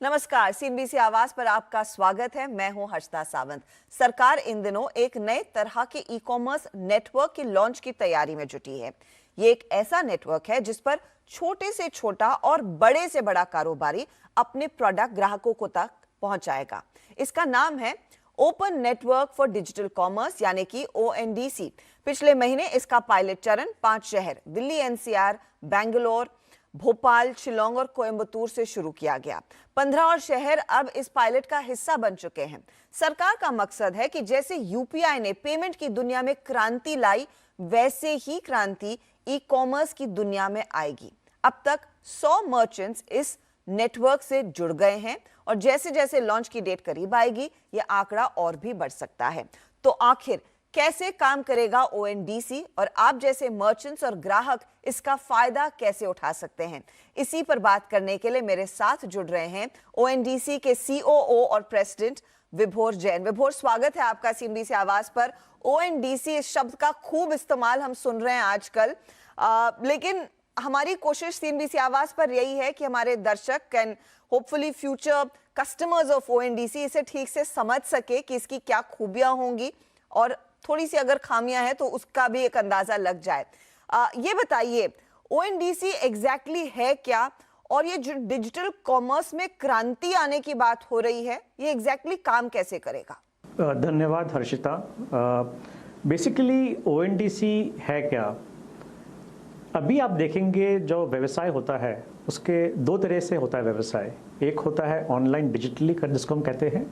नमस्कार, सीएनबीसी आवाज पर आपका स्वागत है। मैं हूं हर्षदा सावंत। सरकार इन दिनों एक नए तरह के ई कॉमर्स नेटवर्क के लॉन्च की तैयारी में जुटी है। ये एक ऐसा नेटवर्क है जिस पर छोटे से छोटा और बड़े से बड़ा कारोबारी अपने प्रोडक्ट ग्राहकों को तक पहुंचाएगा। इसका नाम है open network for digital commerce यानी कि ONDC। पिछले महीने इसका पायलट चरण 5 शहर दिल्ली, NCR, बेंगलोर, भोपाल, शिलोंग और कोयंबटूर से शुरू किया गया। 15 और शहर अब इस पायलट का हिस्सा बन चुके हैं। सरकार का मकसद है कि जैसे UPI ने पेमेंट की दुनिया में क्रांति लाई, वैसे ही क्रांति ई कॉमर्स की दुनिया में आएगी। अब तक 100 मर्चेंट्स इस नेटवर्क से जुड़ गए हैं और जैसे जैसे लॉन्च की डेट करीब आएगी, यह आंकड़ा और भी बढ़ सकता है। तो आखिर कैसे काम करेगा ONDC और आप जैसे मर्चेंट्स और ग्राहक इसका फायदा कैसे उठा सकते हैं, इसी पर बात करने के लिए मेरे साथ जुड़ रहे हैं ONDC के COO और प्रेसिडेंट विभोर जैन। विभोर, स्वागत है आपका सीएनबीसी आवाज पर। ONDC इस शब्द का खूब इस्तेमाल हम सुन रहे हैं आजकल, लेकिन हमारी कोशिश सीएनबीसी आवाज पर यही है कि हमारे दर्शक and hopefully future customers of ONDC इसे ठीक से समझ सके कि इसकी क्या खूबियां होंगी और थोड़ी सी अगर खामियां हैं तो उसका भी एक अंदाजा लग जाए। ये बताइए, ONDC एग्जैक्टली है क्या, और ये जो डिजिटल कॉमर्स में क्रांति आने की बात हो रही है, ये एग्जैक्टली काम कैसे करेगा? धन्यवाद हर्षिता। बेसिकली ONDC है क्या? अभी आप देखेंगे जो व्यवसाय होता है उसके दो तरह से होता है व्यवसाय। एक होता है ऑनलाइन डिजिटली जिसको हम कहते हैं,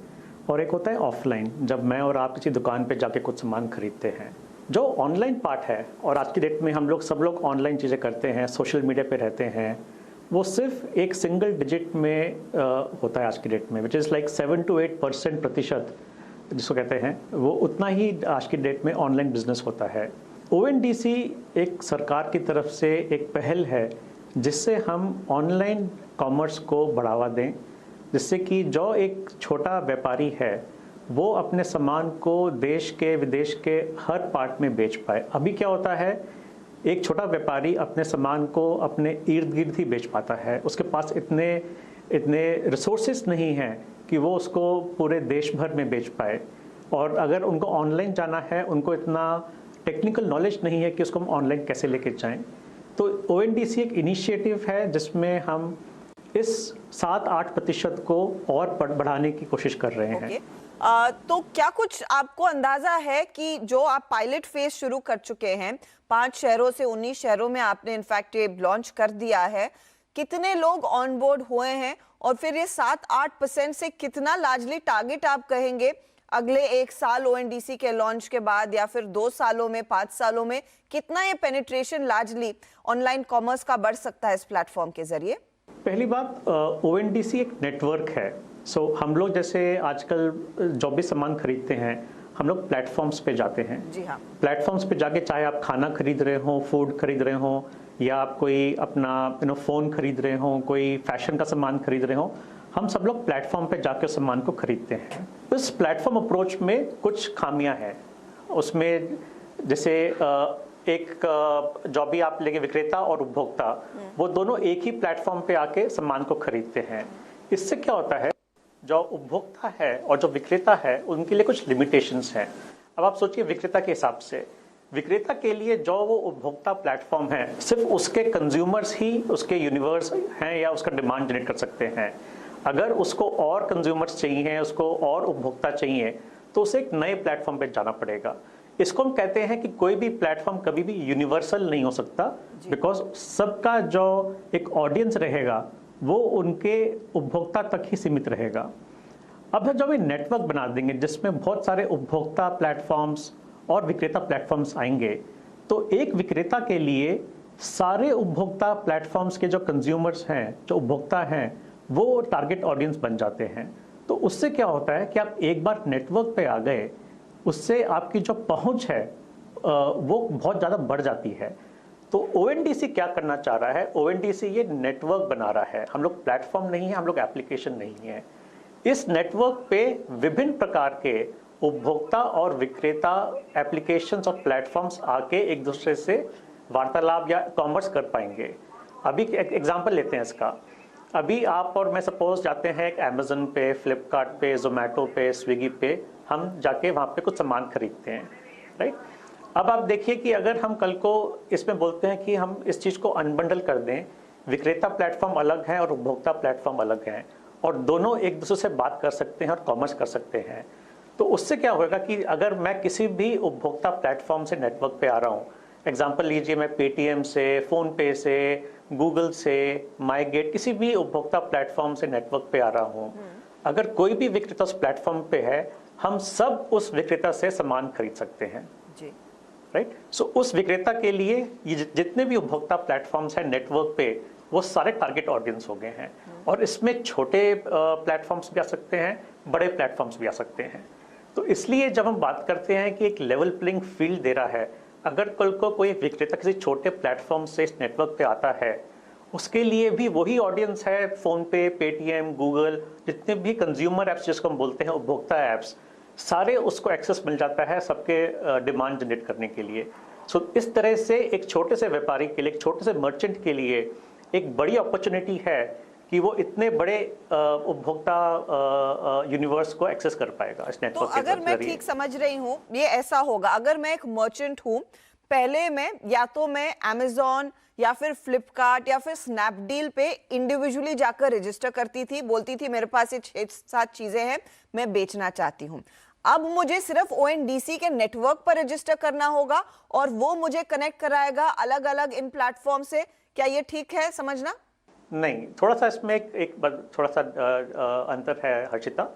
और एक होता है ऑफलाइन, जब मैं और आप किसी दुकान पे जाके कुछ सामान खरीदते हैं। जो ऑनलाइन पार्ट है, और आज की डेट में हम लोग सब लोग ऑनलाइन चीज़ें करते हैं, सोशल मीडिया पे रहते हैं, वो सिर्फ एक सिंगल डिजिट में होता है आज की डेट में, विच इज़ लाइक 7 to 8% प्रतिशत जिसको कहते हैं, वो उतना ही आज की डेट में ऑनलाइन बिजनेस होता है। ONDC एक सरकार की तरफ से एक पहल है जिससे हम ऑनलाइन कॉमर्स को बढ़ावा दें, जिससे कि जो एक छोटा व्यापारी है वो अपने सामान को देश के विदेश के हर पार्ट में बेच पाए। अभी क्या होता है, एक छोटा व्यापारी अपने सामान को अपने इर्द गिर्द ही बेच पाता है, उसके पास इतने रिसोर्सेज नहीं हैं कि वो उसको पूरे देश भर में बेच पाए। और अगर उनको ऑनलाइन जाना है, उनको इतना टेक्निकल नॉलेज नहीं है कि उसको हम ऑनलाइन कैसे लेके जाएं। तो ONDC एक इनिशिएटिव है जिसमें हम इस 7-8% को और बढ़ाने की कोशिश कर रहे हैं। तो क्या कुछ आपको अंदाजा है कि जो आप पायलट फेज शुरू कर चुके हैं, 5 शहरों से 19 शहरों में आपने इनफैक्ट ये लॉन्च कर दिया है, कितने लोग ऑन बोर्ड हुए हैं, और फिर ये 7-8% से कितना लार्जली टारगेट आप कहेंगे अगले 1 साल ONDC के लॉन्च के बाद, या फिर 2 सालों में, 5 सालों में कितना ये पेनिट्रेशन लार्जली ऑनलाइन कॉमर्स का बढ़ सकता है इस प्लेटफॉर्म के जरिए? पहली बात, ONDC एक नेटवर्क है। सो हम लोग जैसे आजकल जो भी सामान खरीदते हैं, हम लोग प्लेटफॉर्म्स पे जाते हैं। जी हाँ। प्लेटफॉर्म्स पे जाके चाहे आप खाना खरीद रहे हो, फूड खरीद रहे हो, या आप कोई अपना फ़ोन खरीद रहे हो, कोई फैशन का सामान खरीद रहे हो, हम सब लोग प्लेटफॉर्म पे जाके उस सामान को खरीदते हैं। इस प्लेटफॉर्म अप्रोच में कुछ खामियां हैं। उसमें जैसे एक जो भी आप लेंगे विक्रेता और उपभोक्ता, वो दोनों एक ही प्लेटफॉर्म पे आके सामान को खरीदते हैं। इससे क्या होता है, जो उपभोक्ता है और जो विक्रेता है उनके लिए कुछ लिमिटेशंस हैं। अब आप सोचिए, विक्रेता के हिसाब से, विक्रेता के लिए जो वो उपभोक्ता प्लेटफॉर्म है, सिर्फ उसके कंज्यूमर्स ही उसके यूनिवर्स हैं या उसका डिमांड जनरेट कर सकते हैं। अगर उसको और कंज्यूमर्स चाहिए, उसको और उपभोक्ता चाहिए, तो उसे एक नए प्लेटफॉर्म पे जाना पड़ेगा। इसको हम कहते हैं कि कोई भी प्लेटफॉर्म कभी भी यूनिवर्सल नहीं हो सकता, बिकॉज सबका जो एक ऑडियंस रहेगा वो उनके उपभोक्ता तक ही सीमित रहेगा। अब जब ये नेटवर्क बना देंगे जिसमें बहुत सारे उपभोक्ता प्लेटफॉर्म्स और विक्रेता प्लेटफॉर्म्स आएंगे, तो एक विक्रेता के लिए सारे उपभोक्ता प्लेटफॉर्म्स के जो कंज्यूमर्स हैं, जो उपभोक्ता हैं, वो टारगेट ऑडियंस बन जाते हैं। तो उससे क्या होता है कि आप एक बार नेटवर्क पे आ गए, उससे आपकी जो पहुंच है वो बहुत ज़्यादा बढ़ जाती है। तो ONDC क्या करना चाह रहा है, ONDC ये नेटवर्क बना रहा है। हम लोग प्लेटफॉर्म नहीं है, हम लोग एप्लीकेशन नहीं है। इस नेटवर्क पे विभिन्न प्रकार के उपभोक्ता और विक्रेता एप्लीकेशंस और प्लेटफॉर्म्स आके एक दूसरे से वार्तालाप या कॉमर्स कर पाएंगे। अभी एक एग्जांपल लेते हैं इसका। अभी आप और मैं सपोज जाते हैं एक अमेजन पे, फ्लिपकार्ट पे, जोमेटो पे, स्विगी पे, हम जाके वहाँ पे कुछ सामान खरीदते हैं, राइट। अब आप देखिए कि अगर हम कल को इसमें बोलते हैं कि हम इस चीज़ को अनबंडल कर दें, विक्रेता प्लेटफॉर्म अलग है और उपभोक्ता प्लेटफॉर्म अलग हैं, और दोनों एक दूसरे से बात कर सकते हैं और कॉमर्स कर सकते हैं, तो उससे क्या होगा कि अगर मैं किसी भी उपभोक्ता प्लेटफॉर्म से नेटवर्क पे आ रहा हूँ, एग्जाम्पल लीजिए मैं पेटीएम से, फ़ोनपे से, गूगल से, माईगेट, किसी भी उपभोक्ता प्लेटफॉर्म से नेटवर्क पे आ रहा हूँ, अगर कोई भी विक्रेता उस प्लेटफॉर्म पे है, हम सब उस विक्रेता से सामान खरीद सकते हैं जी। राइट। सो उस विक्रेता के लिए ये जितने भी उपभोक्ता प्लेटफॉर्म्स हैं नेटवर्क पे, वो सारे टारगेट ऑडियंस हो गए हैं, और इसमें छोटे प्लेटफॉर्म्स भी आ सकते हैं, बड़े प्लेटफॉर्म्स भी आ सकते हैं। तो इसलिए जब हम बात करते हैं कि एक लेवल प्लेइंग फील्ड दे रहा है, अगर कल को कोई विक्रेता किसी छोटे प्लेटफॉर्म से इस नेटवर्क पे आता है, उसके लिए भी वही ऑडियंस है, फ़ोन पे, पेटीएम, गूगल, जितने भी कंज्यूमर ऐप्स जिसको हम बोलते हैं उपभोक्ता ऐप्स, सारे उसको एक्सेस मिल जाता है सबके डिमांड जनरेट करने के लिए। सो इस तरह से एक छोटे से व्यापारी के लिए, एक छोटे से मर्चेंट के लिए एक बड़ी अपॉर्चुनिटी है कि वो इतने बड़े उपभोक्ता यूनिवर्स को एक्सेस कर पाएगा इस तो नेटवर्क के अगर मैं जरिए। ठीक समझ रही हूँ, ये ऐसा होगा, अगर मैं एक मर्चेंट हूँ, पहले मैं या तो मैं Amazon या फिर फ्लिपकार्ट या फिर स्नैपडील पे इंडिविजुअली जाकर रजिस्टर करती थी, बोलती थी मेरे पास ये 6-7 चीजें हैं, मैं बेचना चाहती हूँ। अब मुझे सिर्फ ONDC के नेटवर्क पर रजिस्टर करना होगा और वो मुझे कनेक्ट कराएगा अलग अलग इन प्लेटफॉर्म से। क्या ये ठीक है समझना? नहीं, थोड़ा सा इसमें थोड़ा सा अंतर है हर्षिता।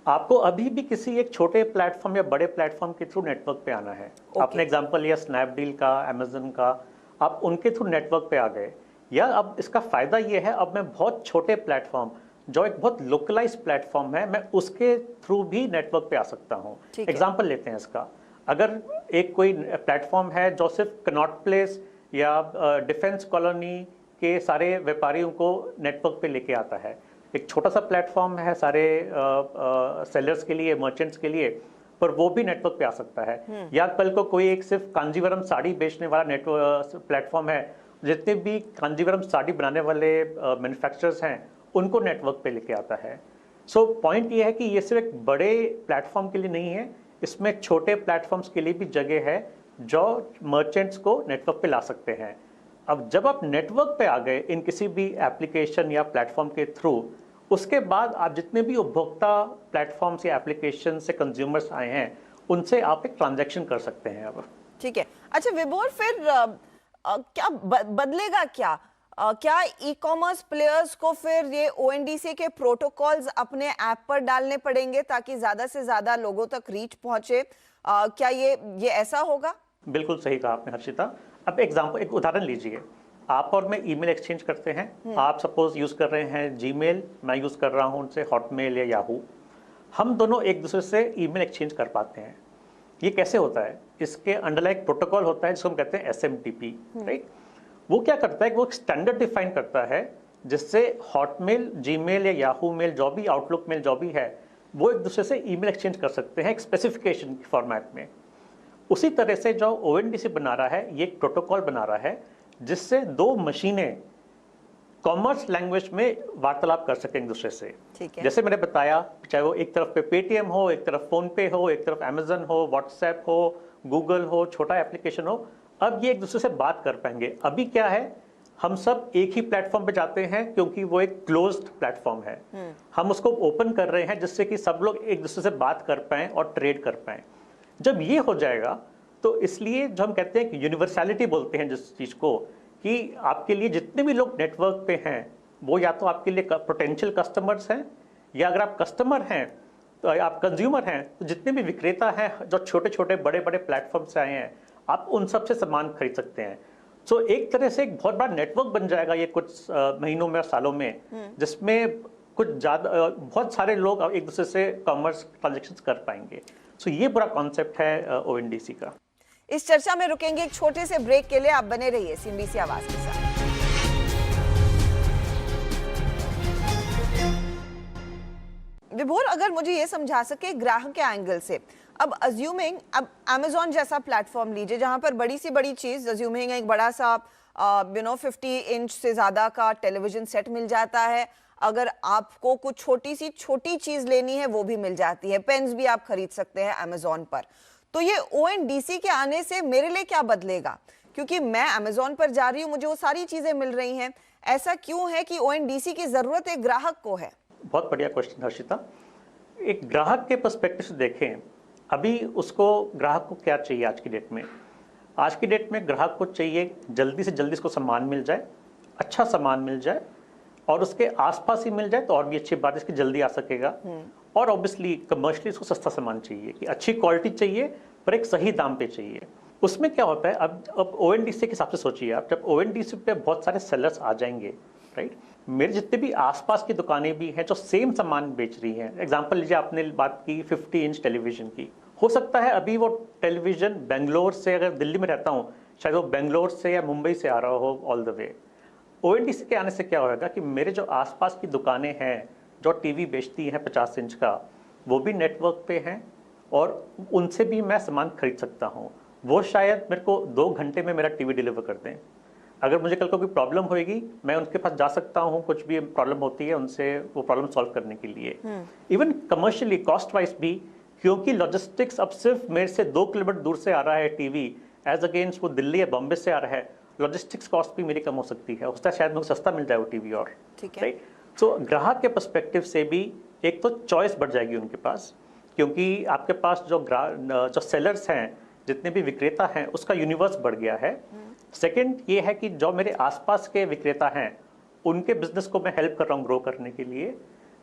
आपको अभी भी किसी एक छोटे प्लेटफॉर्म या बड़े प्लेटफॉर्म के थ्रू नेटवर्क पे आना है। आपने एग्जांपल लिया स्नैपडील का, अमेजन का, आप उनके थ्रू नेटवर्क पे आ गए। या अब इसका फायदा ये है, अब मैं बहुत छोटे प्लेटफॉर्म, जो एक बहुत लोकलाइज प्लेटफॉर्म है, मैं उसके थ्रू भी नेटवर्क पे आ सकता हूँ। एग्जाम्पल लेते हैं इसका, अगर एक कोई प्लेटफॉर्म है जो सिर्फ कनॉट प्लेस या डिफेंस कॉलोनी के सारे व्यापारियों को नेटवर्क पे लेके आता है, एक छोटा सा प्लेटफॉर्म है सारे सेलर्स के लिए, मर्चेंट्स के लिए, पर वो भी नेटवर्क पे आ सकता है। या कल को कोई एक सिर्फ कांजीवरम साड़ी बेचने वाला नेटवर्क प्लेटफॉर्म है, जितने भी कांजीवरम साड़ी बनाने वाले मैन्युफैक्चरर्स हैं उनको नेटवर्क पे लेके आता है। सो पॉइंट ये है कि ये सिर्फ एक बड़े प्लेटफॉर्म के लिए नहीं है, इसमें छोटे प्लेटफॉर्म्स के लिए भी जगह है जो मर्चेंट्स को नेटवर्क पे ला सकते हैं। अब जब आप नेटवर्क पे आ गए इन किसी भी एप्लीकेशन या प्लेटफॉर्म के थ्रू, उसके बाद आप जितने भी उपभोक्ता प्लेटफॉर्म्स या एप्लीकेशन से कंज्यूमर्स आए हैं, उनसे आप एक ट्रांजैक्शन कर सकते हैं अब। ठीक है। अच्छा विभोर, फिर क्या बदलेगा क्या? क्या ई कॉमर्स प्लेयर्स को फिर ये ONDC के प्रोटोकॉल्स अपने ऐप पर डालने पड़ेंगे ताकि ज्यादा से ज्यादा लोगों तक रीच पहुंचे? क्या ये ऐसा होगा? बिल्कुल सही कहा आपने हर्षिता। अब एक उदाहरण लीजिए, आप और मैं ईमेल एक्सचेंज करते हैं। आप सपोज यूज कर रहे हैं जीमेल, मैं यूज कर रहा हूं उनसे हॉटमेल या याहू। हम दोनों एक दूसरे से ईमेल एक्सचेंज कर पाते हैं। ये कैसे होता है? इसके अंडरलाइन प्रोटोकॉल होता है जिसको हम कहते हैं SMTP, राइट। वो क्या करता है कि वो स्टैंडर्ड डिफाइन करता है जिससे हॉटमेल, जीमेल या याहू मेल, जो भी आउटलुक मेल जो भी है, वो एक दूसरे से ईमेल एक्सचेंज कर सकते हैं एक स्पेसिफिकेशन की फॉर्मेट में। उसी तरह से जो ONDC बना रहा है, ये एक प्रोटोकॉल बना रहा है जिससे दो मशीनें कॉमर्स लैंग्वेज में वार्तालाप कर सकें एक दूसरे से। जैसे मैंने बताया, चाहे वो एक तरफ पे पेटीएम हो, एक तरफ फोन पे हो, एक तरफ अमेजन हो, व्हाट्सएप हो, गूगल हो, छोटा एप्लीकेशन हो, अब ये एक दूसरे से बात कर पाएंगे। अभी क्या है, हम सब एक ही प्लेटफॉर्म पे जाते हैं क्योंकि वो एक क्लोज्ड प्लेटफॉर्म है। हम उसको ओपन कर रहे हैं जिससे कि सब लोग एक दूसरे से बात कर पाएं और ट्रेड कर पाएं। जब ये हो जाएगा तो इसलिए जो हम कहते हैं कि यूनिवर्सैलिटी बोलते हैं जिस चीज़ को, कि आपके लिए जितने भी लोग नेटवर्क पे हैं वो या तो आपके लिए पोटेंशियल कस्टमर्स हैं, या अगर आप कस्टमर हैं तो आप कंज्यूमर हैं, तो जितने भी विक्रेता हैं जो छोटे छोटे बड़े बड़े प्लेटफॉर्म से आए हैं, आप उन सब से सामान खरीद सकते हैं। सो एक तरह से एक बहुत बड़ा नेटवर्क बन जाएगा ये कुछ महीनों में और सालों में, जिसमें कुछ ज़्यादा बहुत सारे लोग एक दूसरे से कॉमर्स ट्रांजेक्शन्स कर पाएंगे। सो ये पूरा कॉन्सेप्ट है ONDC का। इस चर्चा में रुकेंगे एक छोटे से ब्रेक के लिए। आप बने रहिए CNBC आवाज के साथ। विभोर, अगर मुझे ये समझा सके ग्राहक के एंगल से, अब अज्यूमिंग, अब Amazon जैसा प्लेटफॉर्म लीजिए जहां पर बड़ी सी बड़ी चीज, अज्यूमिंग एक बड़ा सा 50 इंच से ज़्यादा का टेलीविज़न सेट मिल जाता है। अगर आपको कुछ छोटी चीज़ लेनी है वो भी मिल जाती है। पेन्स भी आप खरीद सकते हैं अमेज़न पर। तो ये ONDC के आने से मेरे लिए क्या बदलेगा? क्योंकि मैं अमेज़न पर जा रही हूँ, मुझे वो सारी चीज़ें मिल रही हैं। ऐसा क्यों है कि ONDC की ज़रूरत एक ग्राहक को है? बहुत बढ़िया क्वेश्चन हर्षिता। एक ग्राहक के पर्सपेक्टिव से देखें, अभी उसको ग्राहक को क्या चाहिए आज की डेट में? आज की डेट में ग्राहक को चाहिए जल्दी से जल्दी उसको सामान मिल जाए, अच्छा सामान मिल जाए और उसके आसपास ही मिल जाए तो और भी अच्छी बात है, इसकी जल्दी आ सकेगा। और ऑब्वियसली कमर्शियली उसको सस्ता सामान चाहिए, कि अच्छी क्वालिटी चाहिए पर एक सही दाम पे चाहिए। उसमें क्या होता है, अब ONDC के हिसाब से सोचिए आप, जब ONDC पे बहुत सारे सेलर्स आ जाएंगे, राइट, मेरे जितने भी आसपास की दुकानें भी हैं जो सेम सामान बेच रही हैं, एग्जांपल लीजिए, आपने बात की 50 इंच टेलीविजन की, हो सकता है अभी वो टेलीविजन बेंगलोर से, अगर दिल्ली में रहता हूँ शायद वो बेंगलोर से या मुंबई से आ रहा हो ऑल द वे। ONDC के आने से क्या होगा कि मेरे जो आसपास की दुकानें हैं जो टीवी बेचती हैं 50 इंच का, वो भी नेटवर्क पे हैं और उनसे भी मैं सामान खरीद सकता हूँ। वो शायद मेरे को 2 घंटे में मेरा टीवी डिलीवर कर दें। अगर मुझे कल को कोई प्रॉब्लम होएगी, मैं उनके पास जा सकता हूँ, कुछ भी प्रॉब्लम होती है उनसे वो प्रॉब्लम सॉल्व करने के लिए। इवन कमर्शियली कॉस्ट वाइज भी, क्योंकि लॉजिस्टिक्स अब सिर्फ मेरे से 2 किलोमीटर दूर से आ रहा है टीवी, एज अगेंस्ट वो दिल्ली या बॉम्बे से आ रहा है, लॉजिस्टिक्स कॉस्ट भी मेरी कम हो सकती है, उसका शायद मुझे सस्ता मिल जाए वो टीवी। और ठीक है, राइट, तो ग्राहक के पर्सपेक्टिव से भी एक तो चॉइस बढ़ जाएगी उनके पास, क्योंकि आपके पास जो सेलर्स हैं, जितने भी विक्रेता हैं, उसका यूनिवर्स बढ़ गया है। सेकंड ये है कि जो मेरे आसपास के विक्रेता हैं उनके बिजनेस को मैं हेल्प कर रहा हूँ ग्रो करने के लिए।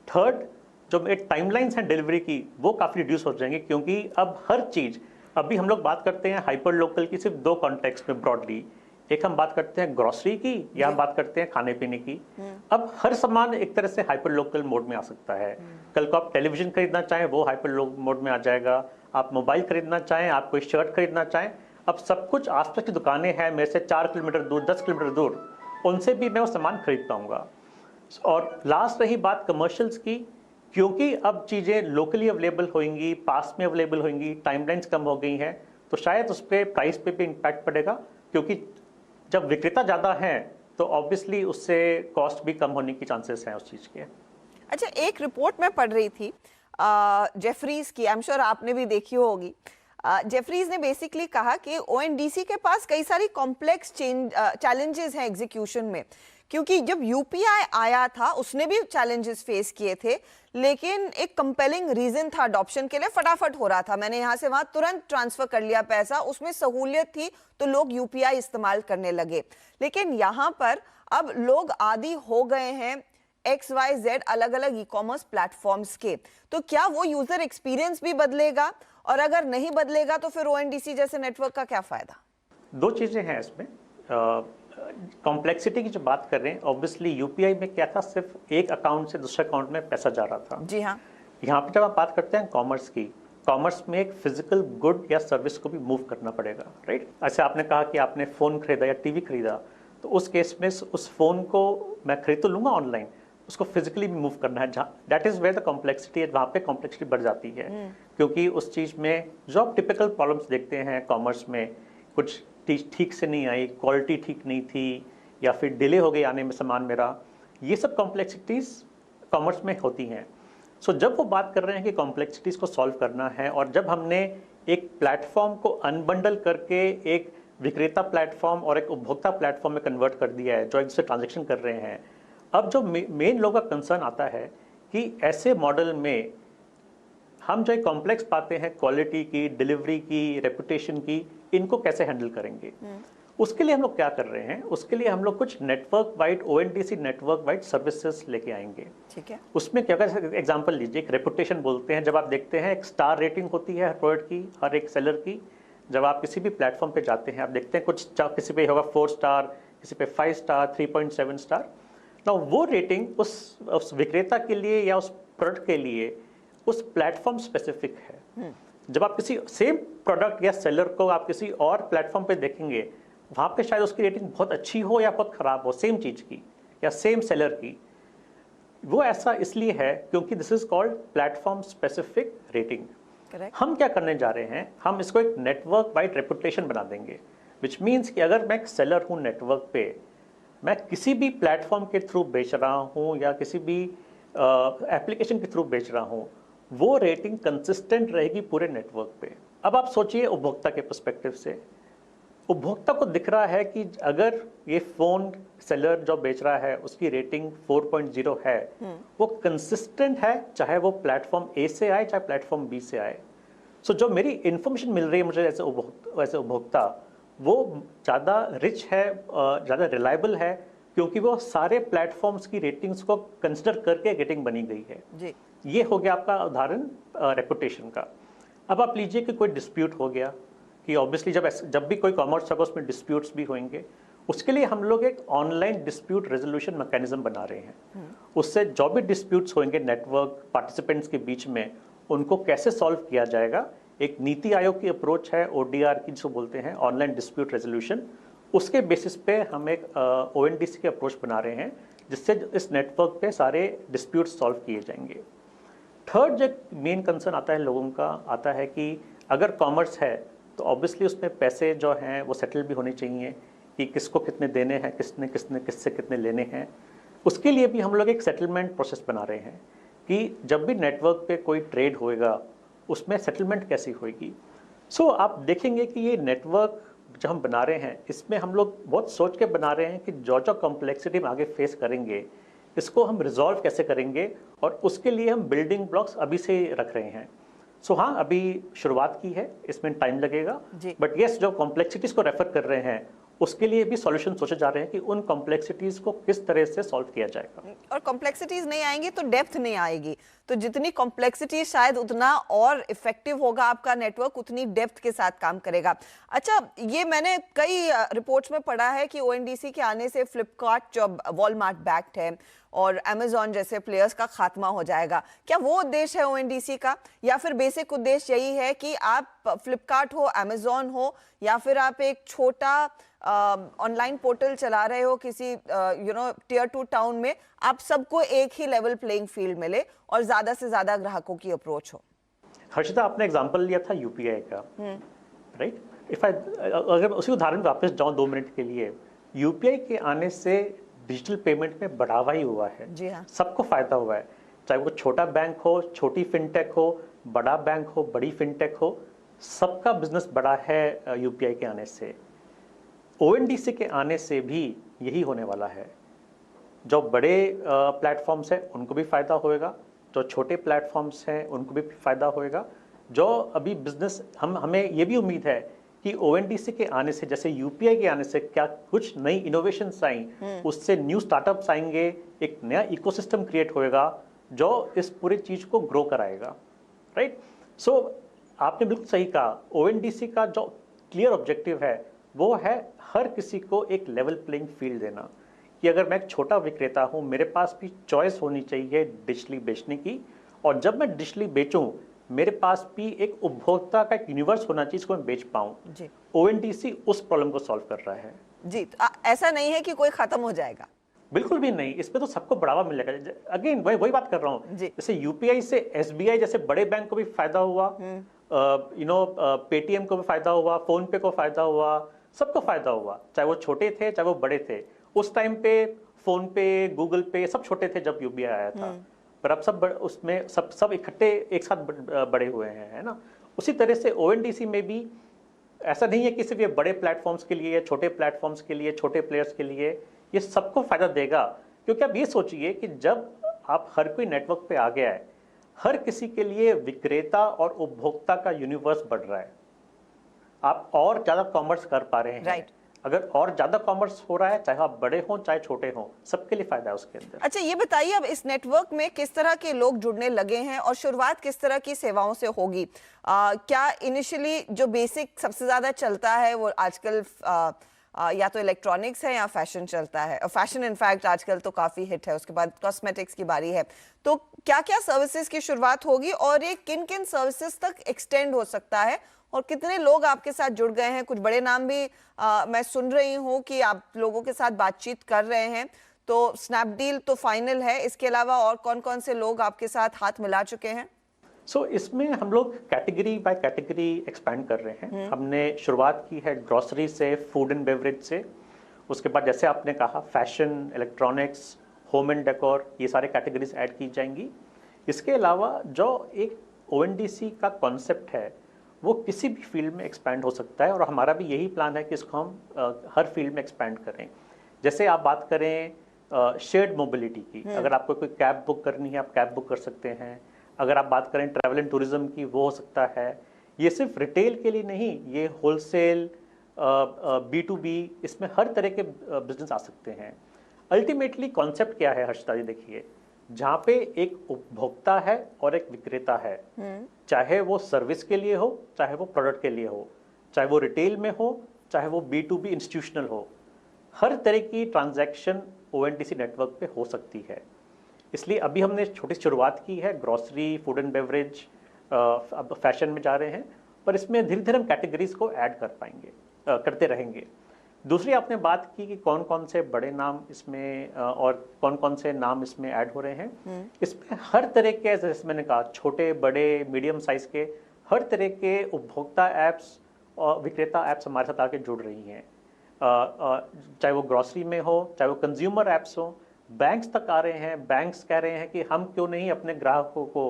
थर्ड, जो मेरे टाइमलाइंस हैं डिलीवरी की, वो काफ़ी रिड्यूस हो जाएंगे, क्योंकि अब हर चीज़, अभी हम लोग बात करते हैं हाइपर लोकल की सिर्फ 2 कॉन्टेक्स्ट में ब्रॉडली, एक हम बात करते हैं ग्रोसरी की या हम बात करते हैं खाने पीने की। अब हर सामान एक तरह से हाइपर लोकल मोड में आ सकता है। कल को आप टेलीविजन खरीदना चाहें वो हाइपर लोकल मोड में आ जाएगा, आप मोबाइल खरीदना चाहें, आप कोई शर्ट खरीदना चाहें, अब सब कुछ आसपास की दुकानें हैं मेरे से 4 किलोमीटर दूर, 10 किलोमीटर दूर, उनसे भी मैं वो सामान खरीद पाऊंगा। और लास्ट रही बात कमर्शियल्स की, क्योंकि अब चीज़ें लोकली अवेलेबल होंगी, पास में अवेलेबल होंगी, टाइमलाइंस कम हो गई हैं, तो शायद उस पर प्राइस पे भी इम्पैक्ट पड़ेगा, क्योंकि जब विक्रेता ज़्यादा हैं तो ऑब्वियसली उससे कॉस्ट भी कम होने की चांसेस हैं उस चीज़ के। अच्छा, एक रिपोर्ट मैं पढ़ रही थी जेफरीज की, आई एम श्योर आपने भी देखी होगी। जेफरीज ने बेसिकली कहा कि ONDC के पास कई सारी कॉम्प्लेक्स चैलेंजेस हैं एग्जीक्यूशन में, क्योंकि जब UPI आया था उसने भी चैलेंजेस फेस किए थे, लेकिन एक कंपेलिंग रीजन था अडॉप्शन के लिए, फटाफट हो रहा था, मैंने यहाँ से वहाँ तुरंत ट्रांसफर कर लिया पैसा, उसमें सहूलियत थी तो लोग UPI इस्तेमाल करने लगे। लेकिन यहाँ पर अब लोग आदी हो गए हैं XYZ अलग अलग ई-कॉमर्स प्लेटफॉर्म्स के, तो क्या वो यूजर एक्सपीरियंस भी बदलेगा, और अगर नहीं बदलेगा तो फिर ONDC जैसे नेटवर्क का क्या फायदा? 2 चीज़ें हैं इसमें। कॉम्प्लेक्सिटी की जो बात कर रहे हैं, ऑब्वियसली UPI में क्या था, सिर्फ एक अकाउंट से दूसरे अकाउंट में पैसा जा रहा था। जी हाँ। यहाँ पे जब आप बात करते हैं कॉमर्स की, कॉमर्स में एक फिजिकल गुड या सर्विस को भी मूव करना पड़ेगा, राइट। ऐसे आपने कहा कि आपने फ़ोन खरीदा या टीवी खरीदा, तो उस केस में उस फ़ोन को मैं खरीद तो लूँगा ऑनलाइन, उसको फिजिकली भी मूव करना है, जहाँ that is where the complexity है, वहाँ पे कॉम्प्लेक्सिटी बढ़ जाती है। क्योंकि उस चीज़ में जो आप टिपिकल प्रॉब्लम्स देखते हैं कॉमर्स में, कुछ ठीक से नहीं आई, क्वालिटी ठीक नहीं थी, या फिर डिले हो गई आने में सामान मेरा, ये सब कॉम्प्लेक्सिटीज़ कॉमर्स में होती हैं। सो जब वो बात कर रहे हैं कि कॉम्प्लेक्सिटीज़ को सॉल्व करना है, और जब हमने एक प्लेटफॉर्म को अनबंडल करके एक विक्रेता प्लेटफॉर्म और एक उपभोक्ता प्लेटफॉर्म में कन्वर्ट कर दिया है, जो एक दूसरे ट्रांजेक्शन कर रहे हैं, अब जो मेन लोगों का कंसर्न आता है कि ऐसे मॉडल में हम जो एक कॉम्प्लेक्स पाते हैं क्वालिटी की, डिलीवरी की, रेपुटेशन की, इनको कैसे हैंडल करेंगे। उसके लिए हम लोग क्या कर रहे हैं, उसके लिए हम लोग कुछ network wide, ONDC network wide services लेके आएंगे। ठीक है। उसमें क्या कर, एग्जांपल लीजिए, एक रेपुटेशन बोलते हैं, जब आप देखते हैं एक स्टार रेटिंग होती है हर प्रोडक्ट की, हर एक सेलर की। जब आप किसी भी प्लेटफॉर्म पे जाते हैं, आप देखते हैं कुछ किसी पे होगा 4 स्टार, किसी पे 5 स्टार, 3.7 स्टार। ना वो रेटिंग उस विक्रेता के लिए या उस प्रोडक्ट के लिए उस प्लेटफॉर्म स्पेसिफिक है। जब आप किसी सेम प्रोडक्ट या सेलर को आप किसी और प्लेटफॉर्म पे देखेंगे, वहाँ पे शायद उसकी रेटिंग बहुत अच्छी हो या बहुत ख़राब हो, सेम चीज़ की या सेम सेलर की। वो ऐसा इसलिए है क्योंकि this is called platform specific rating. हम क्या करने जा रहे हैं, हम इसको एक नेटवर्क वाइड रेपुटेशन बना देंगे। विच मीन्स कि अगर मैं एक सेलर हूँ नेटवर्क पे, मैं किसी भी प्लेटफॉर्म के थ्रू बेच रहा हूँ या किसी भी एप्लीकेशन के थ्रू बेच रहा हूँ, वो रेटिंग कंसिस्टेंट रहेगी पूरे नेटवर्क पे। अब आप सोचिए उपभोक्ता के पर्सपेक्टिव से, उपभोक्ता को दिख रहा है कि अगर ये फ़ोन सेलर जो बेच रहा है उसकी रेटिंग 4.0 है, वो कंसिस्टेंट है, चाहे वो प्लेटफॉर्म ए से आए चाहे प्लेटफॉर्म बी से आए। सो जो मेरी इन्फॉर्मेशन मिल रही है मुझे ऐसे उपभोक्ता, वो ज़्यादा रिच है, ज़्यादा रिलायबल है, क्योंकि वो सारे प्लेटफॉर्म्स की रेटिंग्स को कंसिडर करके रेटिंग बनी गई है जी। ये हो गया आपका उदाहरण रेपुटेशन का। अब आप लीजिए कि कोई डिस्प्यूट हो गया, कि ऑब्वियसली जब भी कोई कॉमर्स होगा उसमें डिस्प्यूट्स भी होंगे, उसके लिए हम लोग एक ऑनलाइन डिस्प्यूट रेजोल्यूशन मैकेनिज्म बना रहे हैं। उससे जो भी डिस्प्यूट्स होंगे नेटवर्क पार्टिसिपेंट्स के बीच में, उनको कैसे सॉल्व किया जाएगा, एक नीति आयोग की अप्रोच है ODR की, जिसको बोलते हैं ऑनलाइन डिस्प्यूट रेजोल्यूशन। उसके बेसिस पे हम एक ONDC की अप्रोच बना रहे हैं, जिससे इस नेटवर्क पे सारे डिस्प्यूट सॉल्व किए जाएंगे। थर्ड जो मेन कंसर्न आता है लोगों का, आता है कि अगर कॉमर्स है तो ऑब्वियसली उसमें पैसे जो हैं वो सेटल भी होने चाहिए, कि किसको कितने देने हैं, किससे कितने लेने हैं। उसके लिए भी हम लोग एक सेटलमेंट प्रोसेस बना रहे हैं कि जब भी नेटवर्क पे कोई ट्रेड होएगा उसमें सेटलमेंट कैसी होएगी। सो आप देखेंगे कि ये नेटवर्क जो हम बना रहे हैं, इसमें हम लोग बहुत सोच के बना रहे हैं कि जो कॉम्प्लेक्सिटी हम आगे फेस करेंगे, इसको हम रिजॉल्व कैसे करेंगे, और उसके लिए हम बिल्डिंग ब्लॉक्स अभी से रख रहे हैं। सो हाँ, अभी शुरुआत की है, इसमें टाइम लगेगा, बट यस जो कॉम्प्लेक्सिटीज़ को रेफर कर रहे हैं उसके लिए भी सॉल्यूशन सोचे जा रहे हैं कि उन कॉम्प्लेक्सिटीज को किस तरह से सॉल्व किया जाएगा। और कॉम्प्लेक्सिटीज नहीं आएंगी तो डेप्थ नहीं आएगी, तो जितनी कॉम्प्लेक्सिटी शायद उतना और इफेक्टिव होगा आपका नेटवर्क, उतनी डेप्थ के साथ काम करेगा। अच्छा, ये मैंने कई रिपोर्ट्स में पढ़ा है कि ONDC के आने से फ्लिपकार्ट, जो वॉलमार्ट बैक्ड है, और अमेजॉन जैसे प्लेयर्स का खात्मा हो जाएगा। क्या वो उद्देश्य है ONDC का, या फिर बेसिक उद्देश्य यही है कि आप फ्लिपकार्ट हो, अमेजॉन हो, या फिर आप एक छोटा ऑनलाइन पोर्टल चला रहे हो किसी टियर 2 टाउन में, आप सबको एक ही लेवल प्लेइंग फील्ड मिले और ज्यादा से ज्यादा ग्राहकों की अप्रोच हो? हर्षिता, आपने एग्जांपल लिया था UPI का, राइट? अगर उसी उदाहरण पे वापस जाऊं 2 मिनट के लिए, UPI के आने से डिजिटल पेमेंट में बढ़ावा ही हुआ है। जी हाँ। सबको फायदा हुआ है, चाहे वो छोटा बैंक हो, छोटी फिनटेक हो, बड़ा बैंक हो, बड़ी फिनटेक हो, सबका बिजनेस बढ़ा है UPI के आने से। ONDC के आने से भी यही होने वाला है। जो बड़े प्लेटफॉर्म्स हैं उनको भी फायदा होएगा, जो छोटे प्लेटफॉर्म्स हैं उनको भी फायदा होएगा। जो अभी बिजनेस हमें ये भी उम्मीद है कि ONDC के आने से, जैसे UPI के आने से क्या कुछ नई इनोवेशंस आई, उससे न्यू स्टार्टअप्स आएंगे, एक नया इकोसिस्टम क्रिएट होएगा जो इस पूरी चीज को ग्रो कराएगा, राइट? सो आपने बिल्कुल सही कहा, ONDC का जो क्लियर ऑब्जेक्टिव है वो है हर किसी को एक लेवल प्लेइंग फील्ड देना, कि अगर मैं एक छोटा विक्रेता हूं, मेरे पास भी चॉइस होनी चाहिए डिजिटली बेचने की, और जब मैं डिजिटली बेचूं मेरे पास भी एक उपभोक्ता का एक यूनिवर्स होना चाहिए जिसको मैं बेच पाऊं। ONDC उस प्रॉब्लम को सॉल्व कर रहा है। जी, तो ऐसा नहीं है कि कोई खत्म हो जाएगा? बिल्कुल भी नहीं, इसमें तो सबको बढ़ावा मिलेगा। अगेन वही बात कर रहा हूँ, जैसे UPI से SBI जैसे बड़े बैंक को भी फायदा हुआ, पेटीएम को भी फायदा हुआ, फोन पे को फायदा हुआ, सबको फायदा हुआ, चाहे वो छोटे थे चाहे वो बड़े थे। उस टाइम पे फोन पे, गूगल पे सब छोटे थे जब UPI आया था, पर अब सब उसमें सब इकट्ठे एक साथ बड़े हुए हैं, है ना? उसी तरह से ONDC में भी ऐसा नहीं है कि सिर्फ ये बड़े प्लेटफॉर्म्स के लिए, छोटे प्लेटफॉर्म्स के लिए, छोटे प्लेयर्स के लिए, ये सबको फायदा देगा। क्योंकि आप ये सोचिए कि जब आप हर कोई नेटवर्क पे आ गया है, हर किसी के लिए विक्रेता और उपभोक्ता का यूनिवर्स बढ़ रहा है, आप और ज्यादा कॉमर्स कर पा रहे हैं, राइट। अगर और ज्यादा कॉमर्स हो रहा है, चाहे आप बड़े हों चाहे छोटे हों, सबके लिए फायदा है उसके अंदर। अच्छा, ये बताइए, अब इस नेटवर्क में किस तरह के लोग जुड़ने लगे हैं और शुरुआत किस तरह की सेवाओं से होगी? क्या इनिशियली जो बेसिक सबसे ज्यादा चलता है वो आजकल या तो इलेक्ट्रॉनिक्स है या फैशन चलता है? फैशन इनफैक्ट आजकल तो काफी हिट है, उसके बाद कॉस्मेटिक्स की बारी है। तो क्या क्या सर्विसेज की शुरुआत होगी और ये किन किन सर्विसेज तक एक्सटेंड हो सकता है, और कितने लोग आपके साथ जुड़ गए हैं? कुछ बड़े नाम भी मैं सुन रही हूँ कि आप लोगों के साथ बातचीत कर रहे हैं, तो स्नैपडील तो फाइनल है, इसके अलावा और कौन कौन से लोग आपके साथ हाथ मिला चुके हैं? सो इसमें हम लोग कैटेगरी बाय कैटेगरी एक्सपैंड कर रहे हैं। हमने शुरुआत की है ग्रोसरी से, फूड एंड बेवरेज से, उसके बाद जैसे आपने कहा fashion, electronics, home and decor, ये सारे कैटेगरीज ऐड की जाएंगी। इसके अलावा जो एक ONDC का कॉन्सेप्ट है वो किसी भी फील्ड में एक्सपैंड हो सकता है, और हमारा भी यही प्लान है कि इसको हम हर फील्ड में एक्सपैंड करें। जैसे आप बात करें शेयर्ड मोबिलिटी की, अगर आपको कोई कैब बुक करनी है आप कैब बुक कर सकते हैं। अगर आप बात करें ट्रैवल एंड टूरिज्म की, वो हो सकता है। ये सिर्फ रिटेल के लिए नहीं, ये होलसेल, B2B, इसमें हर तरह के बिजनेस आ सकते हैं। अल्टीमेटली कॉन्सेप्ट क्या है हर्षिता जी, देखिए, जहाँ पे एक उपभोक्ता है और एक विक्रेता है, चाहे वो सर्विस के लिए हो, चाहे वो प्रोडक्ट के लिए हो, चाहे वो रिटेल में हो, चाहे वो B2B इंस्टीट्यूशनल हो, हर तरह की ट्रांजैक्शन ONDC नेटवर्क पे हो सकती है। इसलिए अभी हमने छोटी शुरुआत की है, ग्रोसरी, फूड एंड बेवरेज, अब फैशन में जा रहे हैं, पर इसमें धीरे धीरे हम कैटेगरीज को ऐड कर पाएंगे, करते रहेंगे। दूसरी आपने बात की कि कौन कौन से बड़े नाम इसमें और कौन कौन से नाम इसमें ऐड हो रहे हैं। इसमें हर तरह के, जैसे मैंने कहा, छोटे बड़े मीडियम साइज के हर तरह के उपभोक्ता ऐप्स और विक्रेता ऐप्स हमारे साथ आके जुड़ रही हैं। चाहे वो ग्रोसरी में हो, चाहे वो कंज्यूमर ऐप्स हो, बैंक्स तक आ रहे हैं। बैंक्स कह रहे हैं कि हम क्यों नहीं अपने ग्राहकों को,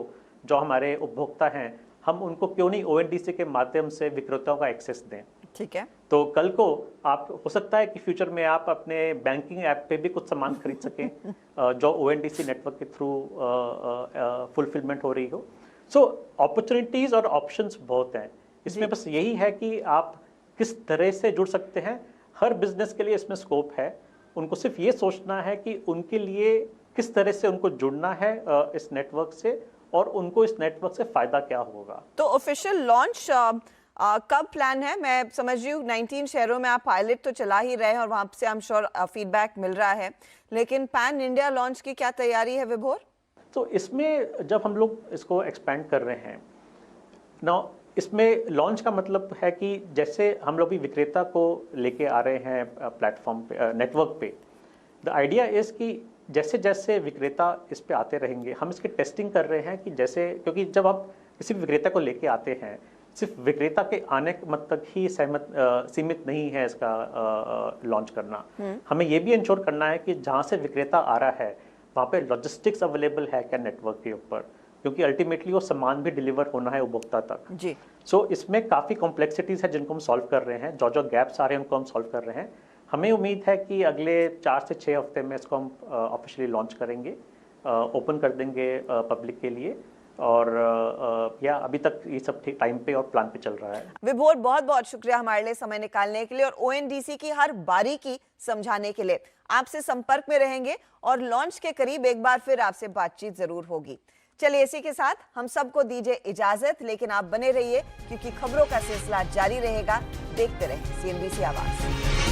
जो हमारे उपभोक्ता हैं, हम उनको क्यों नहीं ONDC के माध्यम से विक्रेताओं का एक्सेस दें। ठीक है, तो कल को आप, हो सकता है कि फ्यूचर में आप अपने बैंकिंग ऐप पे भी कुछ सामान खरीद सकें जो ONDC नेटवर्क के थ्रू फुलफिलमेंट हो रही हो। सो अपॉर्चुनिटीज और ऑप्शंस बहुत हैं इसमें, बस यही है कि आप किस तरह से जुड़ सकते हैं। हर बिजनेस के लिए इसमें स्कोप है, उनको सिर्फ ये सोचना है कि उनके लिए किस तरह से उनको जुड़ना है इस नेटवर्क से, और उनको इस नेटवर्क से फायदा क्या होगा। तो ऑफिशियल लॉन्च कब प्लान है? मैं समझ रही हूँ 19 शहरों में आप पायलट तो चला ही रहे हैं और वहां से आई एम श्योर फीडबैक मिल रहा है, लेकिन पैन इंडिया लॉन्च की क्या तैयारी है विभोर? तो इसमें जब हम लोग इसको एक्सपैंड कर रहे हैं ना, इसमें लॉन्च का मतलब है कि जैसे हम लोग भी विक्रेता को लेके आ रहे हैं प्लेटफॉर्म पे, नेटवर्क पे, द आइडिया इज कि जैसे जैसे विक्रेता इस पे आते रहेंगे, हम इसकी टेस्टिंग कर रहे हैं कि जैसे, क्योंकि जब आप किसी भी विक्रेता को लेके आते हैं, सिर्फ विक्रेता के आने तक ही सीमित नहीं है इसका लॉन्च करना। हमें ये भी इंश्योर करना है कि जहाँ से विक्रेता आ रहा है वहाँ पे लॉजिस्टिक्स अवेलेबल है क्या नेटवर्क के ऊपर, क्योंकि अल्टीमेटली वो सामान भी डिलीवर होना है उपभोक्ता तक जी। सो इसमें काफ़ी कॉम्प्लेक्सिटीज़ है जिनको हम सॉल्व कर रहे हैं, जो गैप्स आ रहे हैं उनको हम सॉल्व कर रहे हैं। हमें उम्मीद है कि अगले 4 से 6 हफ्ते में इसको हम ऑफिशियली लॉन्च करेंगे, ओपन कर देंगे पब्लिक के लिए, और या अभी तक ये सब ठीक टाइम पे और प्लान पे चल रहा है। विभोर, बहुत बहुत शुक्रिया हमारे लिए समय निकालने के लिए और ONDC की हर बारीकी समझाने के लिए। आपसे संपर्क में रहेंगे और लॉन्च के करीब एक बार फिर आपसे बातचीत जरूर होगी। चलिए, इसी के साथ हम सबको दीजिए इजाजत, लेकिन आप बने रहिए क्योंकि खबरों का सिलसिला जारी रहेगा। देखते रहें CNBC आवाज।